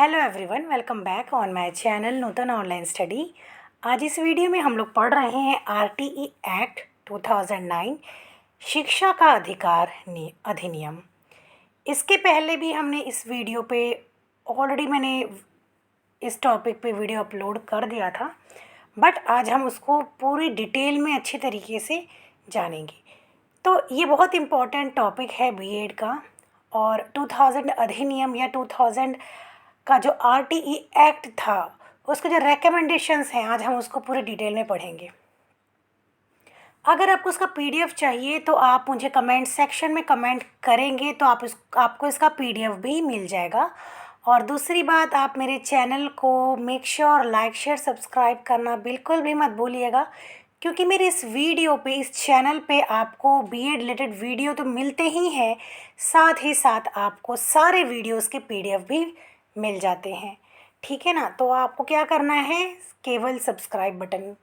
Hello everyone, welcome back on my channel Nutan online study. आज इस video में हम लोग पढ़ रहे हैं आरटीई एक्ट 2009 शिक्षा का अधिकार अधिनियम। इसके पहले भी हमने इस वीडियो पे ऑलरेडी मैंने इस टॉपिक पे वीडियो अपलोड कर दिया था, बट आज हम उसको पूरी डिटेल में अच्छे तरीके से जानेंगे। तो ये बहुत इम्पोर्टेंट टॉपिक है बीएड का, और 2000 अधिनियम या 2000 का जो आरटीई एक्ट था उसके जो रिकमेंडेशंस हैं आज हम उसको पूरे डिटेल में पढ़ेंगे। अगर आपको उसका पीडीएफ चाहिए तो आप मुझे कमेंट सेक्शन में कमेंट करेंगे तो आपको इसका पीडीएफ भी मिल जाएगा। और दूसरी बात, आप मेरे चैनल को make sure like share subscribe करना बिल्कुल भी मत भूलिएगा, क्योंकि मेरे इस वीडियो पे, इस चैनल पे आपको बीएड रिलेटेड वीडियो तो मिलते ही हैं, साथ ही साथ आपको सारे वीडियोस के पीडीएफ भी मिल जाते हैं। ठीक है ना? तो आपको क्या करना है, केवल सब्सक्राइब बटन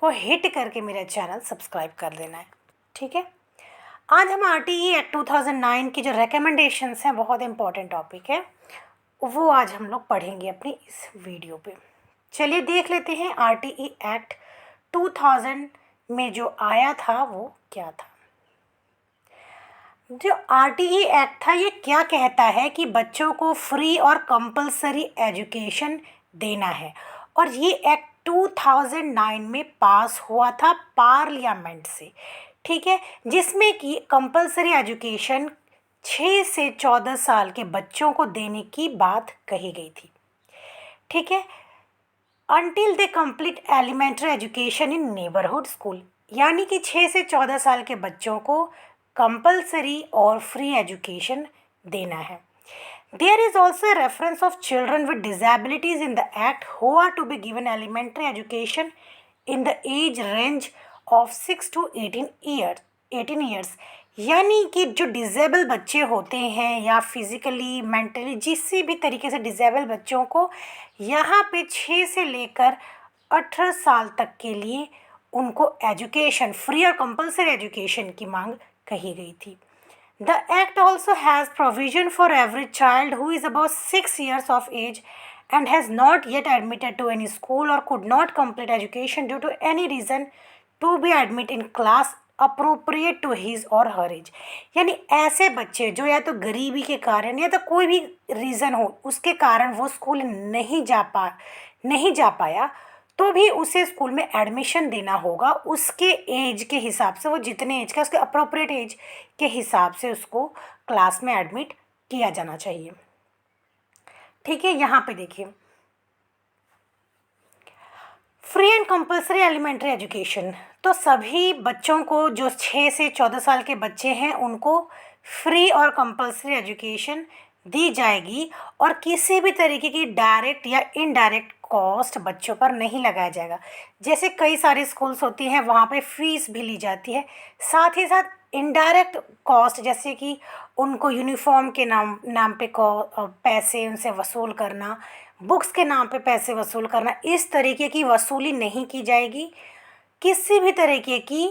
को हिट करके मेरा चैनल सब्सक्राइब कर देना है। ठीक है, आज हम आरटीई एक्ट 2009 की जो रिकमेंडेशंस हैं, बहुत इंपॉर्टेंट टॉपिक है, वो आज हम लोग पढ़ेंगे अपनी इस वीडियो पे। चलिए देख लेते हैं आरटीई एक्ट 2000 में जो आया था वो क्या था। जो आरटीई एक्ट था ये क्या कहता है कि बच्चों को फ्री और कंपलसरी एजुकेशन देना है, और ये एक्ट 2009 में पास हुआ था पार्लियामेंट से। ठीक है, जिसमें कि कंपलसरी एजुकेशन 6 से 14 साल के बच्चों को देने की बात कही गई थी। ठीक है, until they complete elementary education in neighbourhood school, यानी कि 6 से 14 साल के बच्चों को कंपलसरी और फ्री एजुकेशन देना है। There is also a reference of children with disabilities in the act who are to be given elementary education in the age range of 6 to 18 years, यानी कि जो डिजेबल बच्चे होते हैं या फिज़िकली मेंटली जिस भी तरीके से डिजेबल बच्चों को यहाँ पे 6 से लेकर 18 साल तक के लिए उनको एजुकेशन, फ्री और कंपलसरी एजुकेशन की मांग कही गई थी। The act also has provision for every child who is about 6 years of age and has not yet admitted to any school or could not complete education due to any reason to be admitted in class appropriate to his or her age, यानी ऐसे बच्चे जो या तो गरीबी के कारण या तो कोई भी रीज़न हो उसके कारण वो स्कूल नहीं जा पाया, तो भी उसे स्कूल में एडमिशन देना होगा उसके एज के हिसाब से, वो जितने एज का, उसके अप्रोप्रिएट एज के हिसाब से उसको क्लास में एडमिट किया जाना चाहिए। ठीक है, यहाँ पे देखिए, free and compulsory elementary education, तो सभी बच्चों को जो 6 से 14 साल के बच्चे हैं उनको फ्री और कंपलसरी एजुकेशन दी जाएगी, और किसी भी तरीके की डायरेक्ट या इनडायरेक्ट कॉस्ट बच्चों पर नहीं लगाया जाएगा। जैसे कई सारे स्कूल्स होती हैं वहाँ पे फ़ीस भी ली जाती है, साथ ही साथ इनडायरेक्ट कॉस्ट जैसे कि उनको यूनिफॉर्म के नाम पे पैसे उनसे वसूल करना, बुक्स के नाम पे पैसे वसूल करना, इस तरीके की वसूली नहीं की जाएगी। किसी भी तरीके की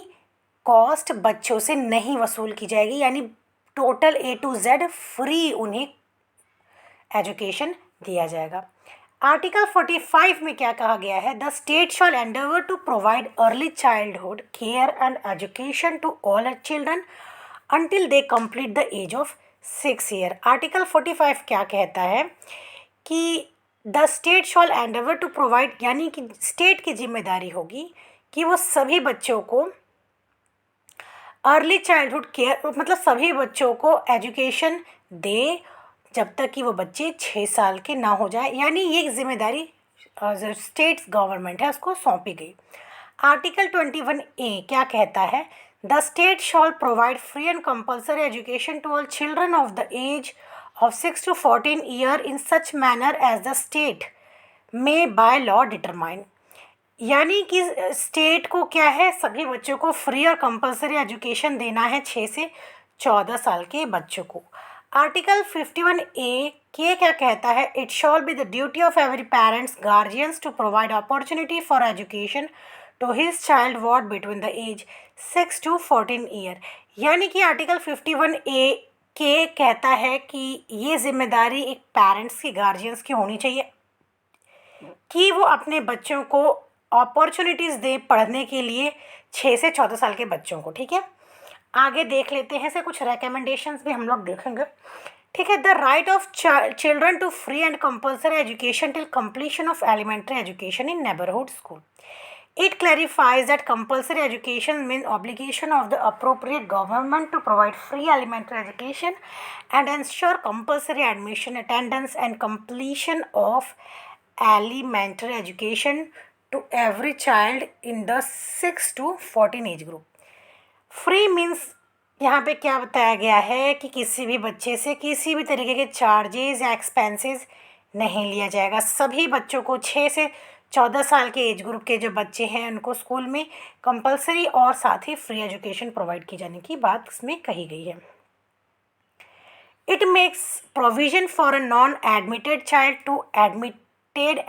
कॉस्ट बच्चों से नहीं वसूल की जाएगी, यानी total A to Z free उन्हें एजुकेशन दिया जाएगा। आर्टिकल 45 में क्या कहा गया है, the state shall endeavour to provide early childhood care and education to all children until they complete the age of 6 year. Article 45 क्या कहता है कि the state shall endeavour to provide, यानी कि स्टेट की जिम्मेदारी होगी कि वो सभी बच्चों को अर्ली चाइल्डहुड केयर, मतलब सभी बच्चों को एजुकेशन दे जब तक कि वो बच्चे 6 साल के ना हो जाए, यानी ये जिम्मेदारी जो स्टेट गवर्नमेंट है उसको सौंपी गई। आर्टिकल 21A क्या कहता है, the state shall provide free and compulsory education to all children of the age of 6 to 14 year in such manner as the state may by law determine, यानी कि state को क्या है, सभी बच्चों को फ्री और कंपलसरी एजुकेशन देना है 6 से 14 साल के बच्चों को। आर्टिकल 51A के क्या कहता है, it shall be the duty of every parents guardians to provide opportunity for education to his child what between the age 6 to 14 year, यानी कि आर्टिकल 51A के कहता है कि ये जिम्मेदारी एक पेरेंट्स की, गार्जियंस की होनी चाहिए कि वो अपने बच्चों को अपॉर्चुनिटीज़ दे पढ़ने के लिए, 6 से 14 साल के बच्चों को। ठीक है, आगे देख लेते हैं, से कुछ रिकमेंडेशंस भी हम लोग देखेंगे। ठीक है, the right of children to free and compulsory education till completion of elementary education in neighborhood school. It clarifies that compulsory education means obligation of the appropriate government to provide free elementary education and ensure compulsory admission, attendance and completion of elementary education to every child in the 6 to 14 age group. Free means यहाँ पे क्या बताया गया है कि किसी भी बच्चे से किसी भी तरीके के चार्जेस या एक्सपेंसेस नहीं लिया जाएगा। सभी बच्चों को 6 से 14 साल के एज ग्रुप के जो बच्चे हैं उनको स्कूल में कंपलसरी और साथ ही फ्री एजुकेशन प्रोवाइड की जाने की बात इसमें कही गई है। It makes provision for a non admitted child to admitted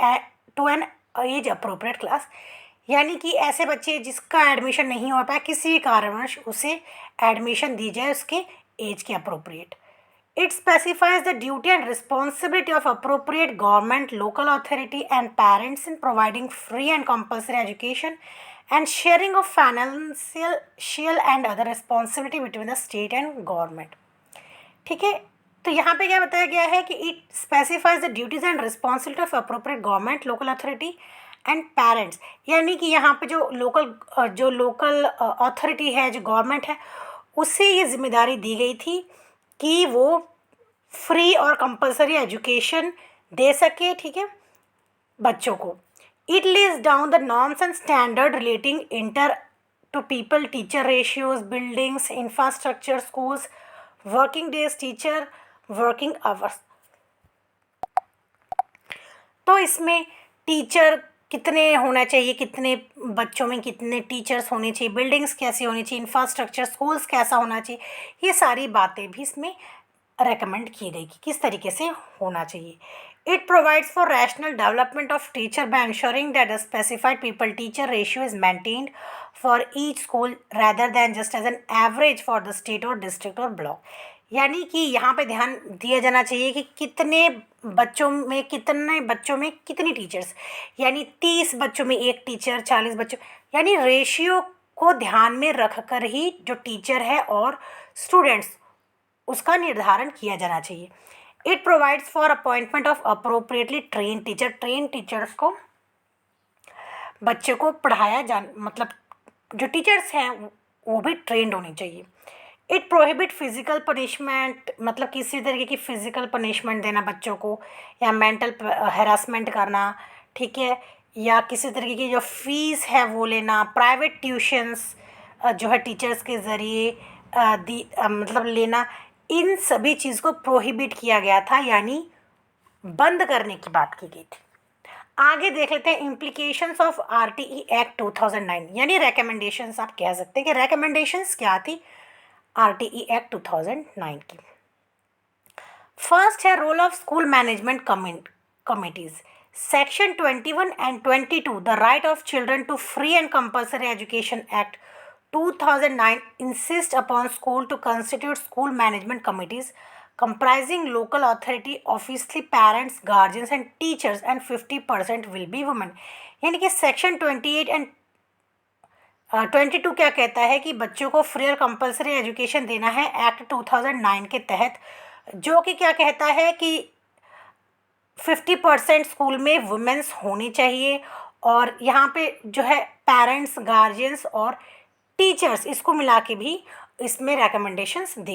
to an age appropriate class, यानी कि ऐसे बच्चे जिसका एडमिशन नहीं हो पाया, किसी भी कारणवश उसे एडमिशन दी जाए उसके एज के appropriate. It specifies the duty and responsibility of appropriate government, local authority and parents in providing free and compulsory education and sharing of financial and other responsibility between the state and government. ठीक है, तो यहाँ पे क्या बताया गया है कि it specifies the duties and responsibility of appropriate government, local authority and parents, यानी कि यहाँ पे जो लोकल अथॉरिटी है, जो गवर्नमेंट है, उससे ये जिम्मेदारी दी गई थी कि वो फ्री और कंपलसरी एजुकेशन दे सके। ठीक है, बच्चों को। It lays down the norms and standard relating inter to pupil teacher ratios, buildings, infrastructure, schools, working days teacher, working hours. तो इसमें टीचर कितने होना चाहिए, कितने बच्चों में कितने टीचर्स होने चाहिए, बिल्डिंग्स कैसी होनी चाहिए, इंफ्रास्ट्रक्चर, स्कूल्स कैसा होना चाहिए, ये सारी बातें भी इसमें रेकमेंड की गई कि किस तरीके से होना चाहिए। It provides for rational development of teacher by ensuring that a specified people teacher ratio is maintained for each school rather than just as an average for the state or district or block. यानी कि यहाँ पे ध्यान दिया जाना चाहिए कि कितने बच्चों में कितनी टीचर्स, यानी 30 बच्चों में एक टीचर, 40 बच्चों, यानी रेशियो को ध्यान में रख कर ही जो टीचर है और स्टूडेंट्स उसका निर्धारण किया जाना चाहिए। It provides for appointment of appropriately train teacher, train teachers को बच्चे को पढ़ाया मतलब जो टीचर्स हैं वो भी ट्रेंड होनी चाहिए। इट प्रोहिबिट फिजिकल पनिशमेंट, मतलब किसी तरीके की फिजिकल पनिशमेंट देना बच्चों को या मेंटल हैरासमेंट करना। ठीक है, या किसी तरीके की जो फीस है वो लेना, प्राइवेट ट्यूशन्स जो है टीचर्स के ज़रिए मतलब लेना, इन सभी चीज़ को प्रोहिबिट किया गया था, यानी बंद करने की बात की गई थी। आगे देख लेते हैं इम्प्लीकेशंस ऑफ RTE एक्ट 2009, यानी रिकमेंडेशंस आप कह सकते हैं कि रिकमेंडेशंस क्या थी RTE एक्ट 2009 की। फर्स्ट है role of school management committees. Section 21 and 22 the right of children to free and compulsory education act 2009 insist upon school to constitute school management committees comprising local authority, obviously parents, guardians and teachers, and 50% will be women। यानी कि section 28 and 22 क्या कहता है कि बच्चों को free और compulsory education देना है एक्ट 2009 के तहत, जो कि क्या कहता है कि 50% स्कूल में वुमेन्स होनी चाहिए, और यहाँ पे जो है पेरेंट्स, गार्जियंस और टीचर्स, इसको मिला के भी इसमें रिकमेंडेशंस दी